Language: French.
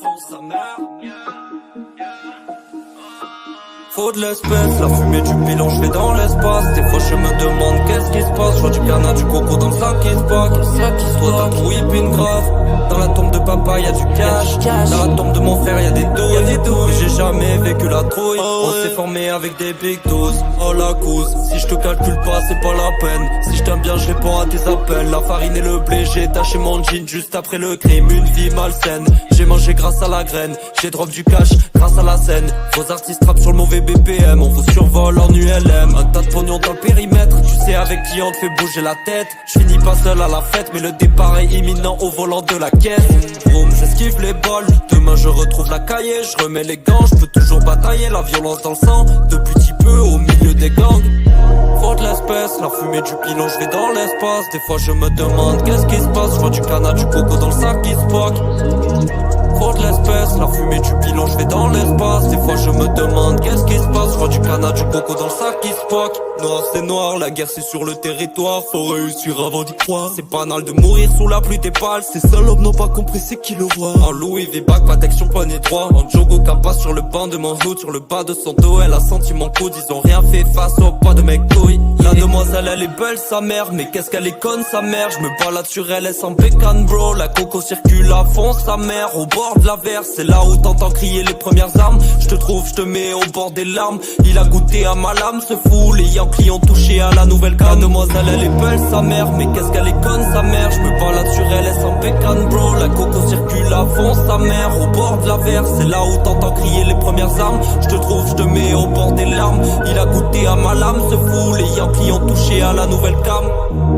fonce sa mère. Faut de l'espèce, la fumée du bilan, je vais dans l'espace. Des fois je me demande qu'est-ce qui se passe. Je vois du canard, du coco dans le sac qui se pack. Toi t'as tout whipping grave. Dans la tombe de papa y'a du cash. Dans la tombe de mon frère y'a des douilles. Mais j'ai jamais vécu la trouille. On s'est formé avec des big doses. Oh la cause, si je te calcule pas c'est pas la peine. Si je t'aime bien je réponds à tes appels. La farine et le blé, j'ai taché mon jean juste après le crime. Une vie malsaine, j'ai mangé grâce à la graine. J'ai drop du cash grâce à la scène. Vos artistes rappent sur le mauvais BPM, on vous survole en ULM. Un tas de pognon dans le périmètre, tu sais avec qui on te fait bouger la tête. Je finis pas seul à la fête, mais le départ est imminent au volant de la caisse. Vroom, j'esquive les balles, demain je retrouve la cahier. Je remets les gants, je peux toujours batailler. La violence dans le sang, de petit peu au milieu des gangs. Faut de l'espèce, la fumée du pilon, je vais dans l'espace. Des fois je me demande qu'est-ce qui se passe. Je vois du canard, du coco dans le sac qui se poque. Faut de l'espèce, la fumée du pilon, je vais dans l'espace. Des fois je me demande qu'est-ce qui se passe. Je vois du canard, du coco dans le sac qui se poque. Noir c'est noir, la guerre c'est sur le territoire. Faut réussir avant d'y croire. C'est banal de mourir sous la pluie des balles. Ces salopes n'ont pas compris c'est qui le roi. En Louis V-Bac, protection poignet droit. En jogo capace sur le banc de mon hood. Sur le bas de son dos, elle a senti mon coude. Ils ont rien fait face au poids de mes couilles. La demoiselle elle est belle sa mère, mais qu'est-ce qu'elle est conne sa mère. Je me balade sur elle, elle s'en bécane bro. La coco circule à fond sa mère. Au bord de la verre, c'est là où t'entends crier les premières armes. Je te trouve, je te mets au bord des larmes. Il a goûté à ma lame, ce fou. Les Yankees ont touché à la nouvelle gamme. La demoiselle elle est belle sa mère, mais qu'est-ce qu'elle est conne sa mère. Je me balade sur elle, elle s'en bécane bro. La coco circule à fond sa mère. Au bord de la verre, c'est là où t'entends crier les premières armes. Je te trouve, je te mets au bord des larmes. Il a goûté à ma lame, ce fou. Les Yankees ont touché à la nouvelle gamme.